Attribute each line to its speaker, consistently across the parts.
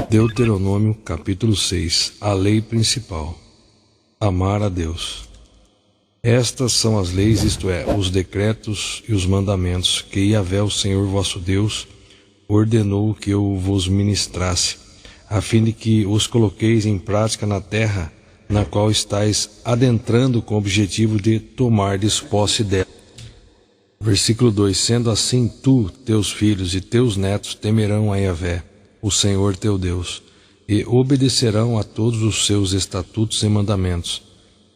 Speaker 1: Deuteronômio capítulo 6. A lei principal. Amar a Deus. Estas são as leis, isto é, os decretos e os mandamentos que Yahvé, o Senhor vosso Deus, ordenou que eu vos ministrasse, a fim de que os coloqueis em prática na terra na qual estáis adentrando com o objetivo de tomardes posse dela. Versículo 2. Sendo assim, tu, teus filhos e teus netos temerão a Yahvé, o Senhor teu Deus, e obedecerão a todos os seus estatutos e mandamentos,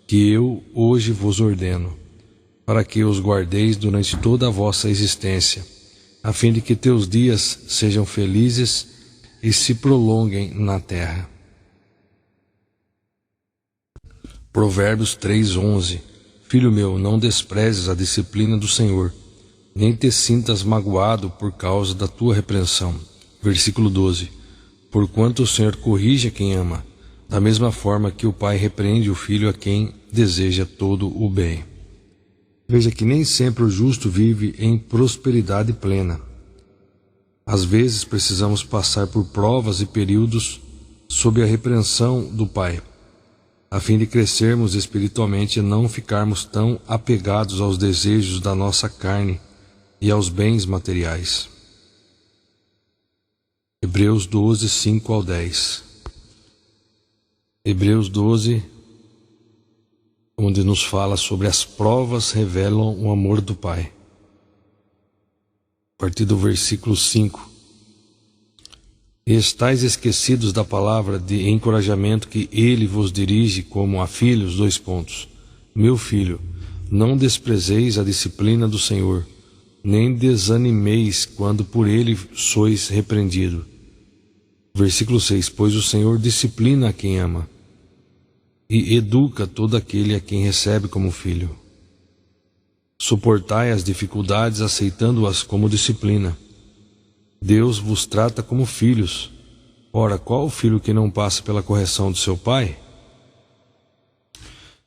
Speaker 1: que eu hoje vos ordeno, para que os guardeis durante toda a vossa existência, a fim de que teus dias sejam felizes e se prolonguem na terra. Provérbios 3:11. Filho meu, não desprezes a disciplina do Senhor, nem te sintas magoado por causa da tua repreensão. Versículo 12. Porquanto o Senhor corrige a quem ama, da mesma forma que o pai repreende o filho a quem deseja todo o bem. Veja que nem sempre o justo vive em prosperidade plena. Às vezes precisamos passar por provas e períodos sob a repreensão do pai, a fim de crescermos espiritualmente e não ficarmos tão apegados aos desejos da nossa carne e aos bens materiais. Hebreus 12, 5 ao 10. Hebreus 12, onde nos fala sobre as provas revelam o amor do Pai. A partir do versículo 5. E estáis esquecidos da palavra de encorajamento que ele vos dirige como a filhos, : Meu filho, não desprezeis a disciplina do Senhor, nem desanimeis quando por ele sois repreendido. Versículo 6. Pois o Senhor disciplina a quem ama, e educa todo aquele a quem recebe como filho. Suportai as dificuldades, aceitando-as como disciplina. Deus vos trata como filhos. Ora, qual o filho que não passa pela correção do seu pai?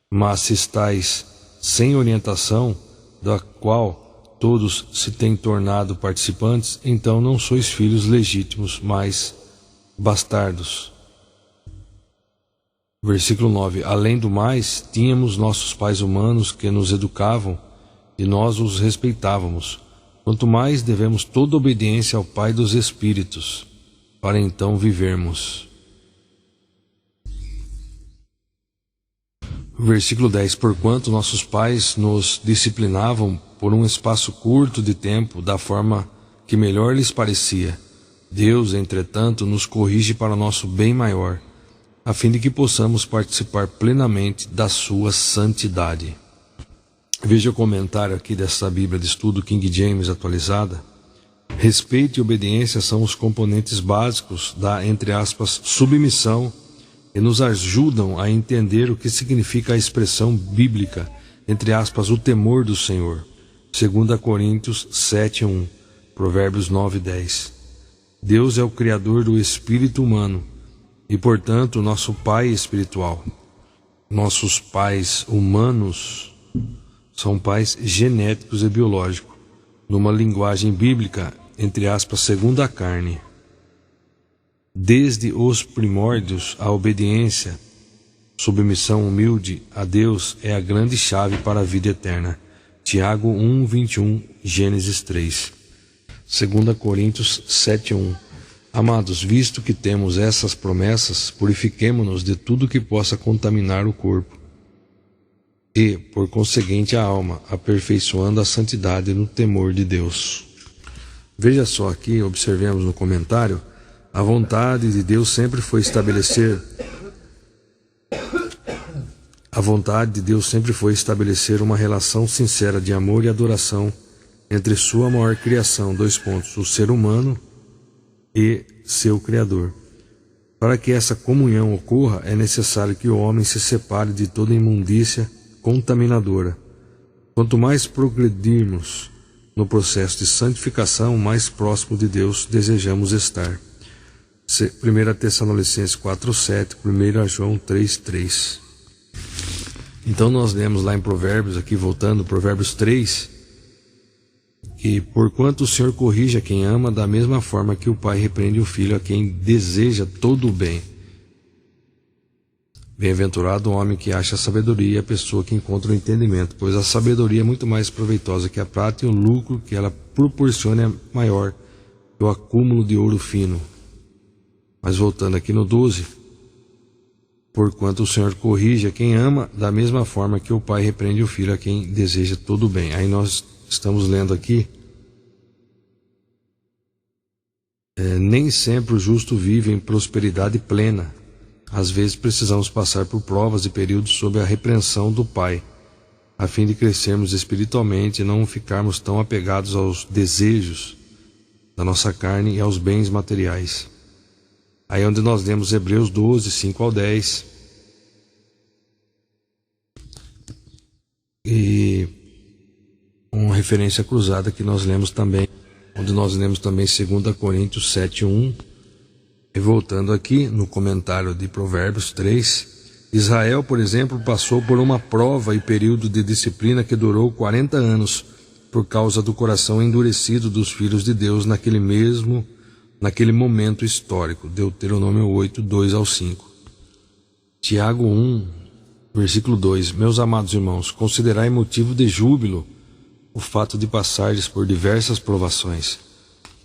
Speaker 1: Mas se estáis sem orientação, da qual todos se têm tornado participantes, então não sois filhos legítimos, mas bastardos. Versículo 9. Além do mais, tínhamos nossos pais humanos que nos educavam, e nós os respeitávamos. Quanto mais devemos toda obediência ao Pai dos Espíritos, para então vivermos. Versículo 10. Porquanto nossos pais nos disciplinavam por um espaço curto de tempo, da forma que melhor lhes parecia, Deus, entretanto, nos corrige para nosso bem maior, a fim de que possamos participar plenamente da sua santidade. Veja o comentário aqui dessa Bíblia de Estudo King James atualizada. Respeito e obediência são os componentes básicos da, entre aspas, submissão, e nos ajudam a entender o que significa a expressão bíblica, entre aspas, o temor do Senhor. 2 Coríntios 7:1, Provérbios 9:10. Deus é o Criador do espírito humano e, portanto, nosso Pai espiritual. Nossos pais humanos são pais genéticos e biológicos, numa linguagem bíblica, entre aspas, segundo a carne. Desde os primórdios, a obediência, submissão humilde a Deus é a grande chave para a vida eterna. Tiago 1:21, Gênesis 3. 2 Coríntios 7:1. Amados, visto que temos essas promessas, purifiquemo-nos de tudo que possa contaminar o corpo e, por conseguinte, a alma, aperfeiçoando a santidade no temor de Deus. Veja só aqui, observemos no comentário, a vontade de Deus sempre foi estabelecer uma relação sincera de amor e adoração entre sua maior criação, : o ser humano, e seu Criador. Para que essa comunhão ocorra, é necessário que o homem se separe de toda imundícia contaminadora. Quanto mais progredirmos no processo de santificação, mais próximo de Deus desejamos estar. 1 Tessalonicenses 4:7, 1 João 3:3. Então nós lemos lá em Provérbios, aqui voltando, Provérbios 3, E porquanto o Senhor corrige a quem ama, da mesma forma que o pai repreende o filho a quem deseja todo o bem. Bem-aventurado o homem que acha a sabedoria e a pessoa que encontra o entendimento, pois a sabedoria é muito mais proveitosa que a prata e o lucro que ela proporciona é maior que o acúmulo de ouro fino. Mas voltando aqui no 12, porquanto o Senhor corrige a quem ama, da mesma forma que o pai repreende o filho a quem deseja todo o bem. Aí nós estamos lendo aqui, nem sempre o justo vive em prosperidade plena. Às vezes precisamos passar por provas e períodos sob a repreensão do Pai, a fim de crescermos espiritualmente e não ficarmos tão apegados aos desejos da nossa carne e aos bens materiais. Aí onde nós lemos Hebreus 12, 5 ao 10. E uma referência cruzada que nós lemos também, onde nós lemos também 2 Coríntios 7, 1. E voltando aqui no comentário de Provérbios 3, Israel, por exemplo, passou por uma prova e período de disciplina que durou 40 anos, por causa do coração endurecido dos filhos de Deus naquele momento histórico. Deuteronômio 8, 2 ao 5. Tiago 1, versículo 2. Meus amados irmãos, considerai motivo de júbilo o fato de passardes por diversas provações,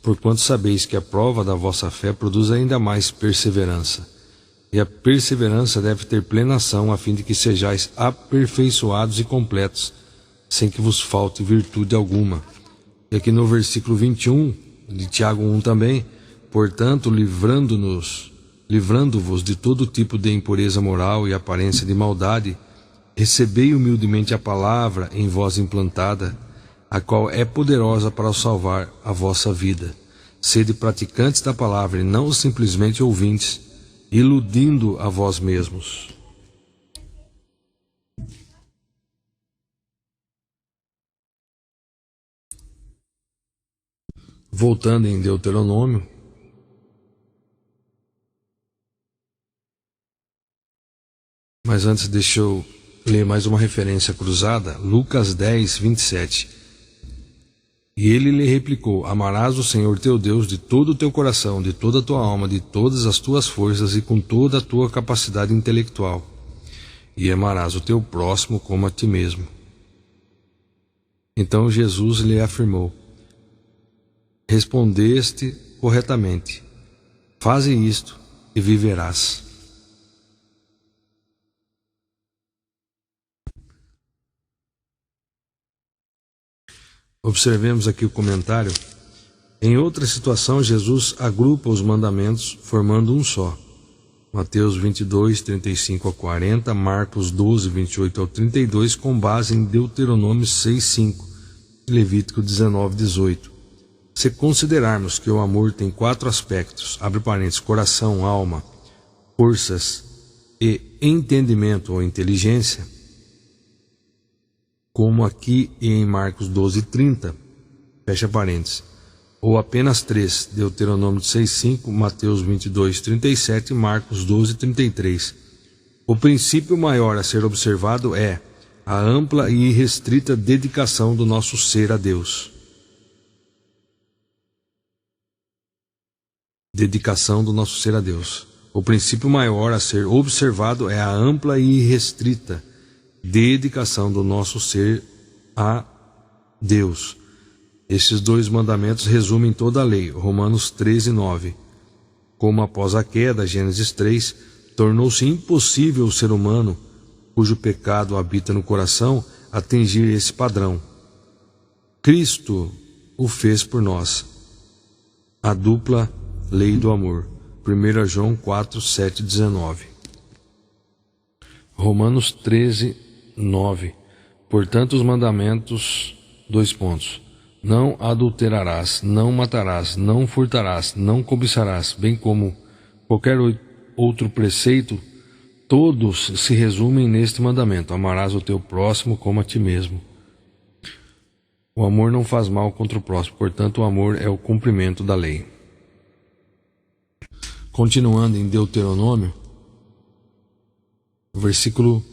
Speaker 1: porquanto sabeis que a prova da vossa fé produz ainda mais perseverança. E a perseverança deve ter plena ação, a fim de que sejais aperfeiçoados e completos, sem que vos falte virtude alguma. E aqui no versículo 21, de Tiago 1 também, portanto, livrando-vos de todo tipo de impureza moral e aparência de maldade, recebei humildemente a palavra em vós implantada, a qual é poderosa para salvar a vossa vida. Sede praticantes da palavra e não simplesmente ouvintes, iludindo a vós mesmos. Voltando em Deuteronômio, mas antes deixa eu ler mais uma referência cruzada, Lucas 10, 27. E ele lhe replicou: amarás o Senhor teu Deus de todo o teu coração, de toda a tua alma, de todas as tuas forças e com toda a tua capacidade intelectual. E amarás o teu próximo como a ti mesmo. Então Jesus lhe afirmou: respondeste corretamente. Faze isto e viverás. Observemos aqui o comentário. Em outra situação, Jesus agrupa os mandamentos formando um só. Mateus 22, 35 a 40, Marcos 12, 28 ao 32, com base em Deuteronômio 6, 5 e Levítico 19, 18. Se considerarmos que o amor tem 4 aspectos, abre parênteses, coração, alma, forças e entendimento ou inteligência, como aqui em Marcos 12, 30, fecha parênteses, ou apenas 3, Deuteronômio 6, 5, Mateus 22, 37 e Marcos 12, 33. O princípio maior a ser observado é a ampla e irrestrita dedicação do nosso ser a Deus. Dedicação do nosso ser a Deus. O princípio maior a ser observado é a ampla e irrestrita dedicação do nosso ser a Deus. Estes 2 mandamentos resumem toda a lei. Romanos 13, 9. Como após a queda, Gênesis 3, tornou-se impossível o ser humano, cujo pecado habita no coração, atingir esse padrão. Cristo o fez por nós. A dupla lei do amor. 1 João 4, 7, 19. Romanos 13, 9. Portanto, os mandamentos, 2 pontos. Não adulterarás, não matarás, não furtarás, não cobiçarás, bem como qualquer outro preceito, todos se resumem neste mandamento: amarás o teu próximo como a ti mesmo. O amor não faz mal contra o próximo, portanto o amor é o cumprimento da lei. Continuando em Deuteronômio, versículo,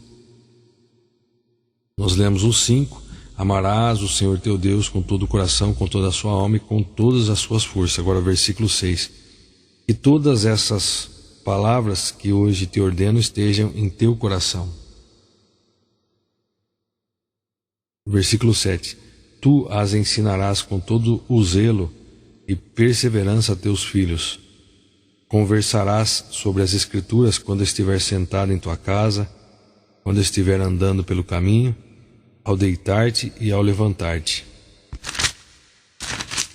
Speaker 1: nós lemos o 5, Amarás o Senhor teu Deus com todo o coração, com toda a sua alma e com todas as suas forças. Agora, versículo 6. Que todas essas palavras que hoje te ordeno estejam em teu coração. Versículo 7. Tu as ensinarás com todo o zelo e perseverança a teus filhos. Conversarás sobre as Escrituras quando estiver sentado em tua casa, quando estiver andando pelo caminho, ao deitar-te e ao levantar-te.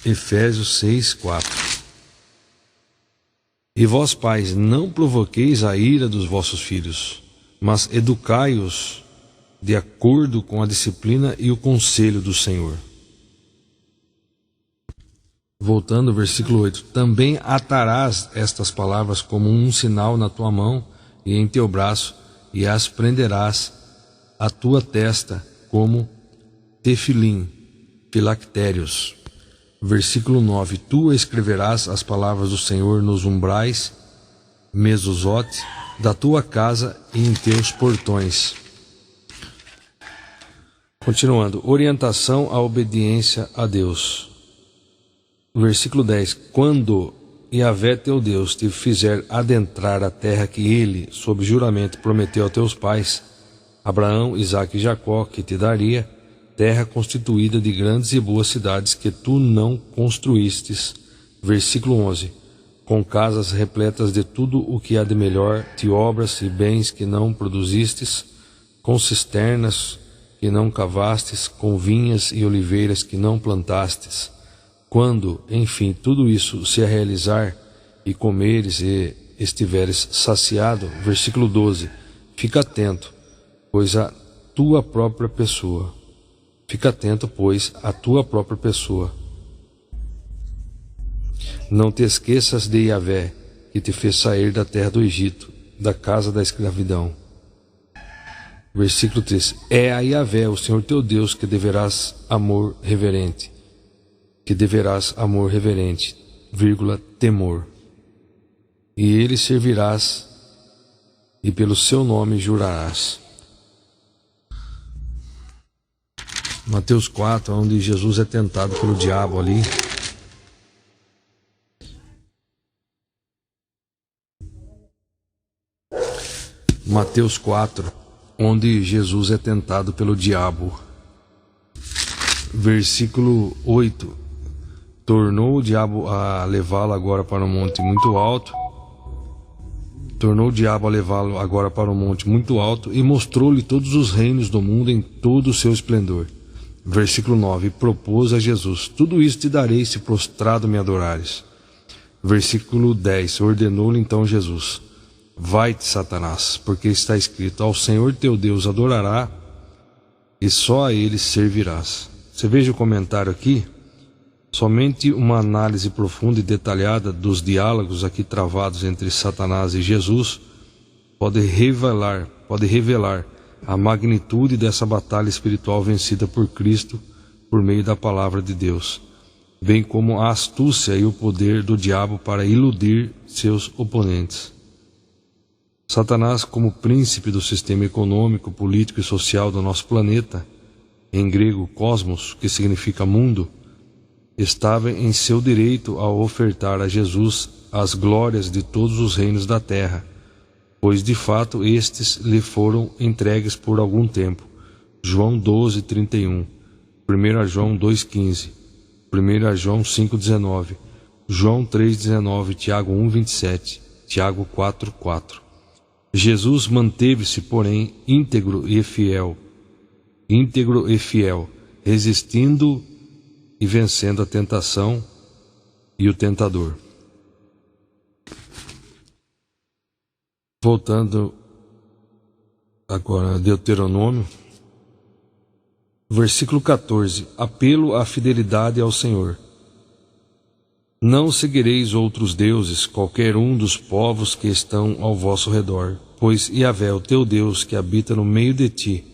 Speaker 1: Efésios 6, 4. E vós, pais, não provoqueis a ira dos vossos filhos, mas educai-os de acordo com a disciplina e o conselho do Senhor. Voltando ao versículo 8. Também atarás estas palavras como um sinal na tua mão e em teu braço, e as prenderás à tua testa como tefilim, filactérios. Versículo 9. Tu escreverás as palavras do Senhor nos umbrais, mesozote, da tua casa e em teus portões. Continuando. Orientação à obediência a Deus. Versículo 10. Quando Yahvé teu Deus te fizer adentrar a terra que ele, sob juramento, prometeu a teus pais, Abraão, Isaque e Jacó, que te daria, terra constituída de grandes e boas cidades que tu não construístes. Versículo 11. Com casas repletas de tudo o que há de melhor, de obras e bens que não produzistes, com cisternas que não cavastes, com vinhas e oliveiras que não plantastes. Quando, enfim, tudo isso se realizar, e comeres e estiveres saciado, versículo 12, fica atento, pois a tua própria pessoa. Fica atento, pois, à tua própria pessoa. Não te esqueças de Yahvé, que te fez sair da terra do Egito, da casa da escravidão. Versículo 3. É a Yahvé, o Senhor teu Deus, que deverás amor reverente. Temor. E ele servirás, e pelo seu nome jurarás. Mateus 4, onde Jesus é tentado pelo diabo ali. Mateus 4, onde Jesus é tentado pelo diabo. Versículo 8. Tornou o diabo a levá-lo agora para um monte muito alto. E mostrou-lhe todos os reinos do mundo em todo o seu esplendor. Versículo 9. E propôs a Jesus: tudo isso te darei se prostrado me adorares. Versículo 10. Ordenou-lhe então Jesus: vai-te, Satanás, porque está escrito: ao Senhor teu Deus adorará e só a ele servirás. Você veja o comentário aqui. Somente uma análise profunda e detalhada dos diálogos aqui travados entre Satanás e Jesus pode revelar a magnitude dessa batalha espiritual vencida por Cristo por meio da palavra de Deus, bem como a astúcia e o poder do diabo para iludir seus oponentes. Satanás, como príncipe do sistema econômico, político e social do nosso planeta, em grego cosmos, que significa mundo, estava em seu direito ao ofertar a Jesus as glórias de todos os reinos da terra, pois de fato estes lhe foram entregues por algum tempo. João 12:31, 1 João 2:15, 1 João 5:19, João 3:19, Tiago 1:27, Tiago 4:4. Jesus manteve-se, porém, íntegro e fiel, resistindo e vencendo a tentação e o tentador. Voltando agora a Deuteronômio, versículo 14. Apelo à fidelidade ao Senhor. Não seguireis outros deuses, qualquer um dos povos que estão ao vosso redor, pois Yahvé, o teu Deus, que habita no meio de ti,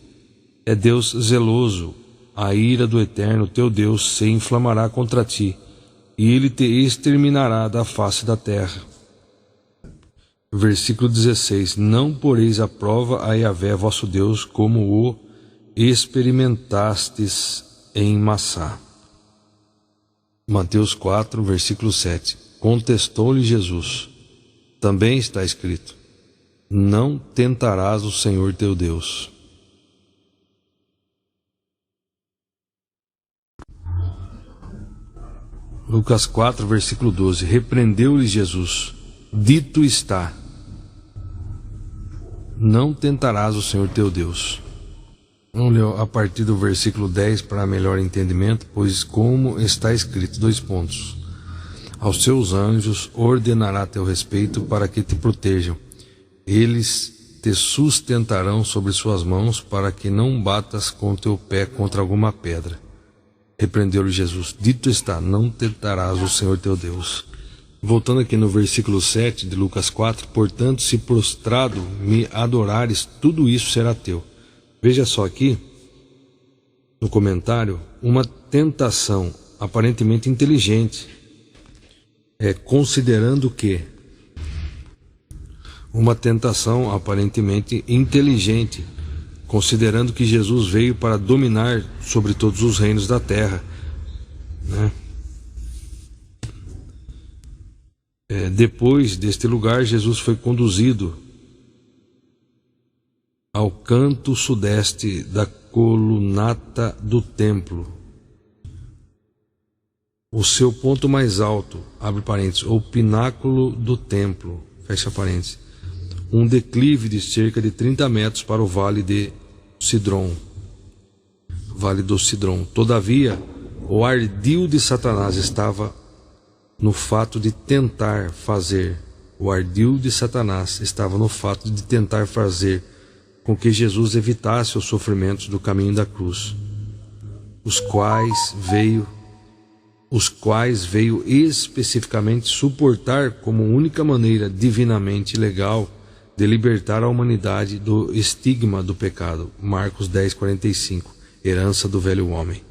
Speaker 1: é Deus zeloso. A ira do Eterno teu Deus se inflamará contra ti, e ele te exterminará da face da terra. Versículo 16. Não poreis à prova a Yahvé vosso Deus, como o experimentastes em Massá. Mateus 4, versículo 7. Contestou-lhe Jesus: também está escrito: não tentarás o Senhor teu Deus. Lucas 4, versículo 12. Repreendeu-lhe Jesus: dito está: não tentarás o Senhor teu Deus. Vamos ler a partir do versículo 10 para melhor entendimento. Pois como está escrito, aos seus anjos ordenará a teu respeito para que te protejam. Eles te sustentarão sobre suas mãos para que não batas com teu pé contra alguma pedra. Repreendeu-lhe Jesus: dito está: não tentarás o Senhor teu Deus. Voltando aqui no versículo 7 de Lucas 4. Portanto, se prostrado me adorares, tudo isso será teu. Veja só aqui, no comentário, uma tentação aparentemente inteligente. Considerando que uma tentação aparentemente inteligente, considerando que Jesus veio para dominar sobre todos os reinos da terra, né? Depois deste lugar, Jesus foi conduzido ao canto sudeste da colunata do templo. O seu ponto mais alto, abre parênteses, o pináculo do templo, fecha parênteses, um declive de cerca de 30 metros para o vale do Cidrom. Todavia, o ardil de Satanás estava no fato de tentar fazer com que Jesus evitasse os sofrimentos do caminho da cruz, os quais veio especificamente suportar como única maneira divinamente legal de libertar a humanidade do estigma do pecado. Marcos 10:45, herança do velho homem.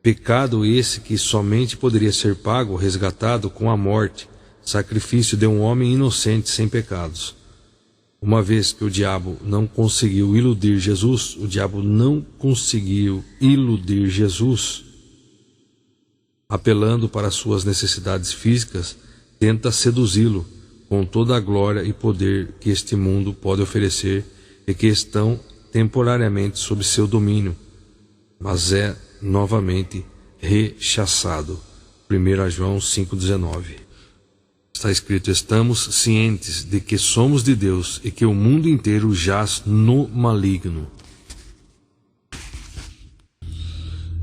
Speaker 1: Pecado esse que somente poderia ser pago, resgatado com a morte, sacrifício de um homem inocente sem pecados. Uma vez que o diabo não conseguiu iludir Jesus, apelando para suas necessidades físicas, tenta seduzi-lo com toda a glória e poder que este mundo pode oferecer e que estão temporariamente sob seu domínio, mas é novamente rechaçado. 1 João 5,19. Está escrito: estamos cientes de que somos de Deus e que o mundo inteiro jaz no maligno.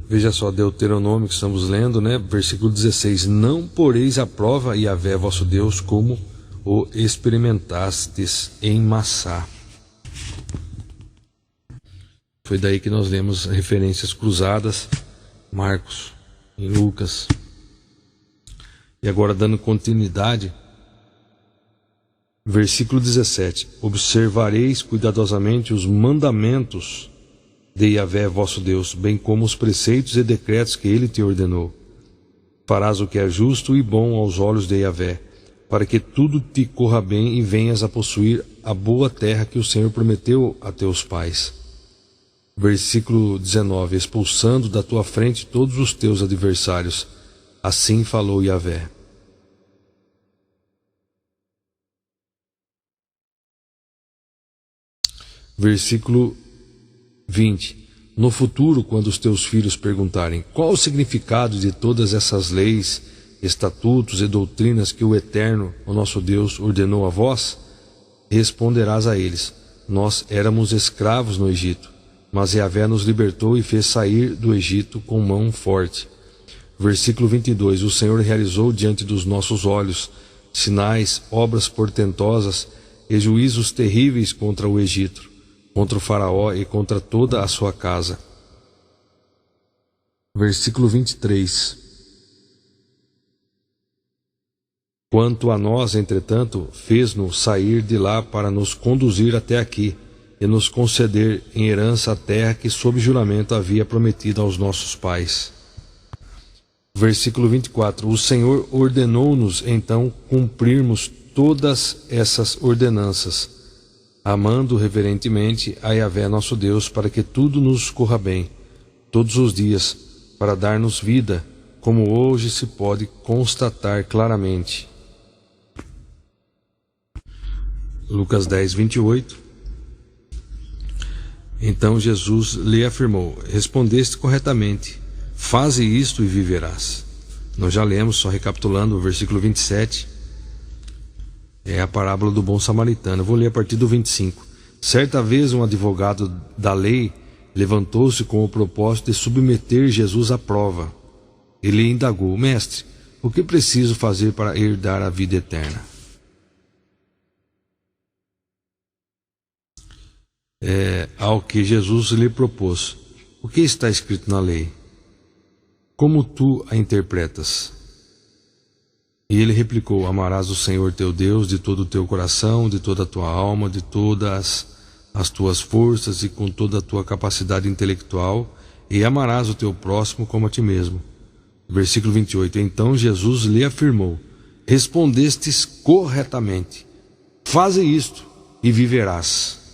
Speaker 1: Veja só, Deuteronômio que estamos lendo, né? Versículo 16: não poreis à prova Yahvé vosso Deus, como o experimentastes em Massá. Foi daí que nós lemos referências cruzadas, Marcos e Lucas. E agora, dando continuidade, versículo 17: observareis cuidadosamente os mandamentos de Yahvé vosso Deus, bem como os preceitos e decretos que ele te ordenou. Farás o que é justo e bom aos olhos de Yahvé, para que tudo te corra bem e venhas a possuir a boa terra que o Senhor prometeu a teus pais. Versículo 19: expulsando da tua frente todos os teus adversários. Assim falou Yahvé. Versículo 20: no futuro, quando os teus filhos perguntarem qual o significado de todas essas leis, estatutos e doutrinas que o Eterno, o nosso Deus, ordenou a vós, responderás a eles: nós éramos escravos no Egito, mas Yahvé nos libertou e fez sair do Egito com mão forte. Versículo 22: o Senhor realizou diante dos nossos olhos sinais, obras portentosas e juízos terríveis contra o Egito, contra o faraó e contra toda a sua casa. Versículo 23: quanto a nós, entretanto, fez-nos sair de lá para nos conduzir até aqui e nos conceder em herança a terra que sob juramento havia prometido aos nossos pais. Versículo 24: o Senhor ordenou-nos então cumprirmos todas essas ordenanças, amando reverentemente a Yahvé nosso Deus, para que tudo nos corra bem, todos os dias, para dar-nos vida, como hoje se pode constatar claramente. Lucas 10, 28. Então Jesus lhe afirmou: respondeste corretamente, faze isto e viverás. Nós já lemos, só recapitulando, o versículo 27, é a parábola do bom samaritano. Eu vou ler a partir do 25. Certa vez um advogado da lei levantou-se com o propósito de submeter Jesus à prova. Ele indagou: mestre, o que preciso fazer para herdar a vida eterna? Ao que Jesus lhe propôs: o que está escrito na lei? Como tu a interpretas? E ele replicou: amarás o Senhor teu Deus de todo o teu coração, de toda a tua alma, de todas as tuas forças e com toda a tua capacidade intelectual, e amarás o teu próximo como a ti mesmo. Versículo 28. Então Jesus lhe afirmou: respondestes corretamente, faze isto e viverás.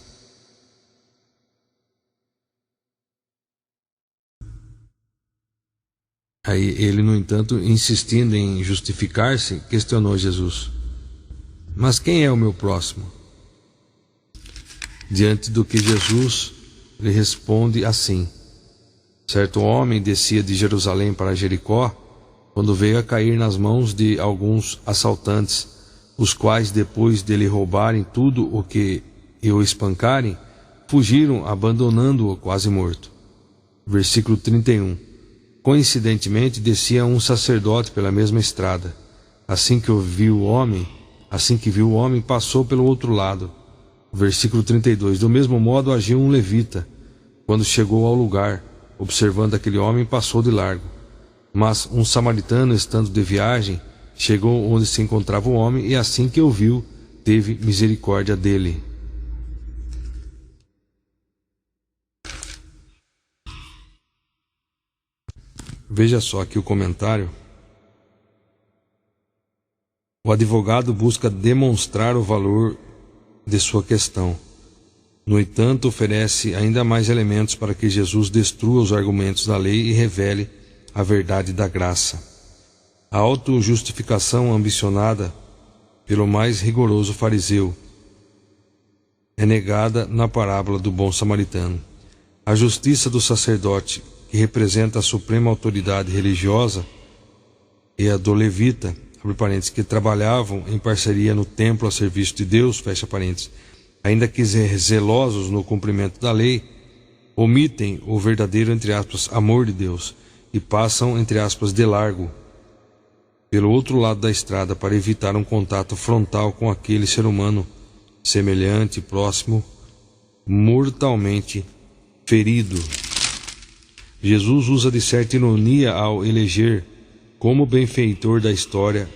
Speaker 1: Aí ele, no entanto, insistindo em justificar-se, questionou Jesus: mas quem é o meu próximo? Diante do que Jesus lhe responde assim: certo homem descia de Jerusalém para Jericó, quando veio a cair nas mãos de alguns assaltantes, os quais, depois de lhe roubarem tudo o que e o espancarem, fugiram, abandonando-o quase morto. Versículo 31. Coincidentemente descia um sacerdote pela mesma estrada. Assim que viu o homem, passou pelo outro lado. Versículo 32. Do mesmo modo agiu um levita. Quando chegou ao lugar, observando aquele homem, passou de largo. Mas um samaritano, estando de viagem, chegou onde se encontrava o homem, e assim que o viu, teve misericórdia dele. Veja só aqui o comentário. O advogado busca demonstrar o valor de sua questão. No entanto, oferece ainda mais elementos para que Jesus destrua os argumentos da lei e revele a verdade da graça. A autojustificação ambicionada pelo mais rigoroso fariseu é negada na parábola do bom samaritano. A justiça do sacerdote, que representa a suprema autoridade religiosa, e a do levita, abre parênteses, que trabalhavam em parceria no templo a serviço de Deus, fecha parênteses, ainda que zelosos no cumprimento da lei, omitem o verdadeiro, entre aspas, amor de Deus e passam, entre aspas, de largo pelo outro lado da estrada para evitar um contato frontal com aquele ser humano semelhante, próximo, mortalmente ferido. Jesus usa de certa ironia ao eleger como benfeitor da história,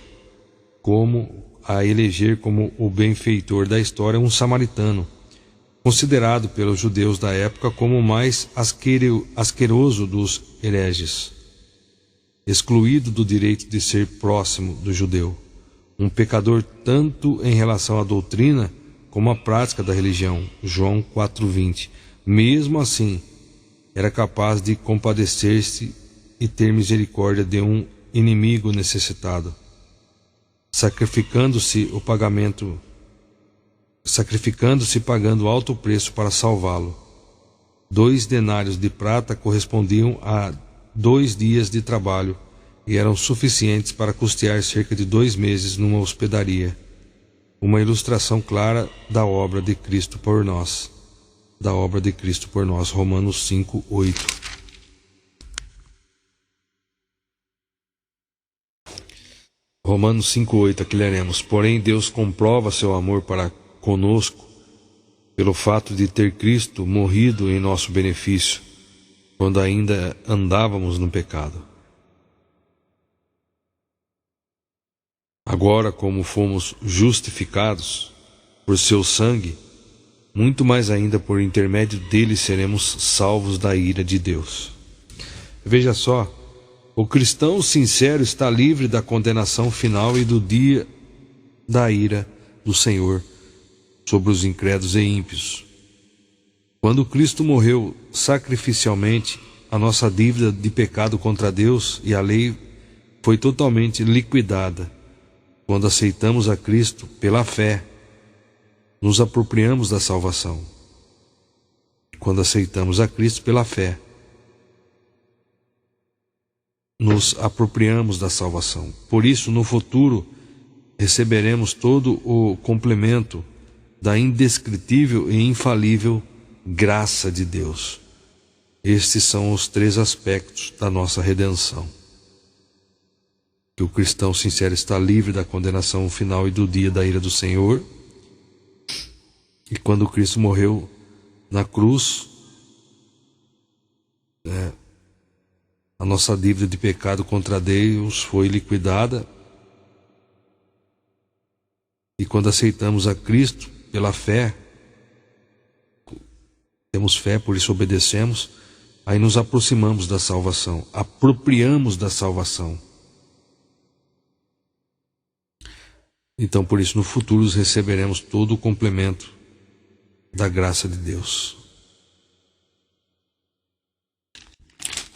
Speaker 1: como o benfeitor da história um samaritano, considerado pelos judeus da época como o mais asqueroso dos hereges, excluído do direito de ser próximo do judeu, um pecador tanto em relação à doutrina como à prática da religião. João 4:20. Mesmo assim, era capaz de compadecer-se e ter misericórdia de um inimigo necessitado, sacrificando-se pagando alto preço para salvá-lo. 2 denários de prata correspondiam a 2 dias de trabalho e eram suficientes para custear cerca de 2 meses numa hospedaria. Uma ilustração clara da obra de Cristo por nós. Romanos 5:8. Romanos 5:8, aqui leremos: porém Deus comprova seu amor para conosco pelo fato de ter Cristo morrido em nosso benefício, quando ainda andávamos no pecado. Agora, como fomos justificados por seu sangue, muito mais ainda por intermédio dele seremos salvos da ira de Deus. Veja só, o cristão sincero está livre da condenação final e do dia da ira do Senhor. sobre os incrédulos e ímpios. Quando Cristo morreu sacrificialmente, a nossa dívida de pecado contra Deus e a lei foi totalmente liquidada. Quando aceitamos a Cristo pela fé, nos apropriamos da salvação. Quando aceitamos a Cristo pela fé, nos apropriamos da salvação. Por isso, no futuro, receberemos todo o complemento da indescritível e infalível graça de Deus. Estes são os 3 aspectos da nossa redenção. Que o cristão sincero está livre da condenação final e do dia da ira do Senhor. E quando Cristo morreu na cruz, a nossa dívida de pecado contra Deus foi liquidada. E quando aceitamos a Cristo pela fé, temos fé, por isso obedecemos, aí nos aproximamos da salvação, apropriamos da salvação. Então, por isso, no futuro receberemos todo o complemento da graça de Deus.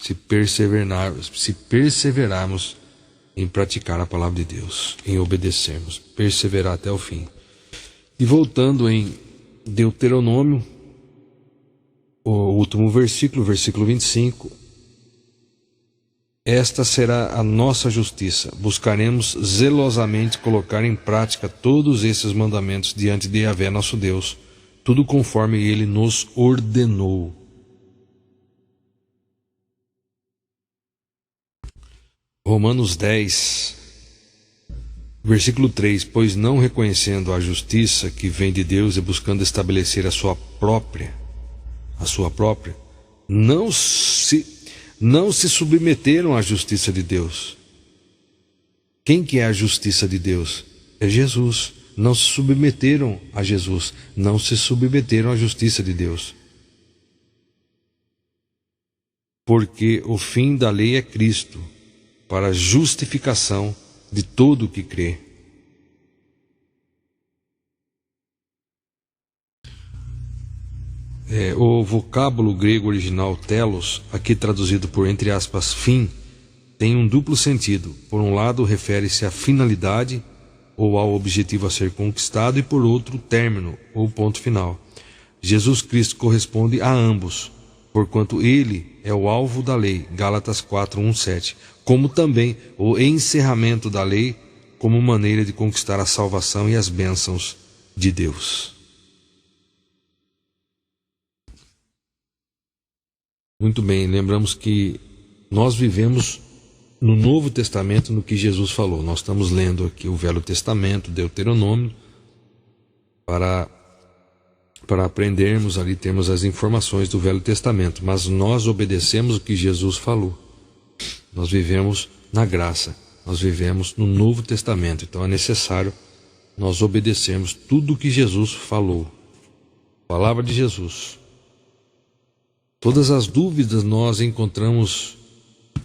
Speaker 1: Se perseverarmos em praticar a palavra de Deus, em obedecermos, perseverar até o fim. E voltando em Deuteronômio, o último versículo, versículo 25, esta será a nossa justiça. Buscaremos zelosamente colocar em prática todos esses mandamentos diante de Yahvé, nosso Deus, tudo conforme Ele nos ordenou. Romanos 10, versículo 3, pois não reconhecendo a justiça que vem de Deus e buscando estabelecer a sua própria, não se submeteram à justiça de Deus. Quem que é a justiça de Deus? É Jesus. Não se submeteram a Jesus, não se submeteram à justiça de Deus. Porque o fim da lei é Cristo, para a justificação de todo o que crê. O vocábulo grego original telos, aqui traduzido por entre aspas fim, tem um duplo sentido. Por um lado, refere-se à finalidade ou ao objetivo a ser conquistado, e por outro, término ou ponto final. Jesus Cristo corresponde a ambos, porquanto Ele é o alvo da lei, Gálatas 4:1-7, como também o encerramento da lei como maneira de conquistar a salvação e as bênçãos de Deus. Muito bem, lembramos que nós vivemos no Novo Testamento no que Jesus falou. Nós estamos lendo aqui o Velho Testamento, Deuteronômio, para aprendermos ali, termos as informações do Velho Testamento, mas nós obedecemos o que Jesus falou. Nós vivemos na graça, nós vivemos no Novo Testamento, então é necessário nós obedecermos tudo o que Jesus falou. Palavra de Jesus. Todas as dúvidas nós encontramos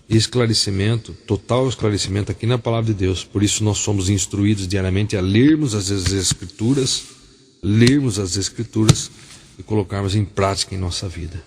Speaker 1: esclarecimento, total esclarecimento aqui na Palavra de Deus. Por isso nós somos instruídos diariamente a lermos as Escrituras e colocarmos em prática em nossa vida.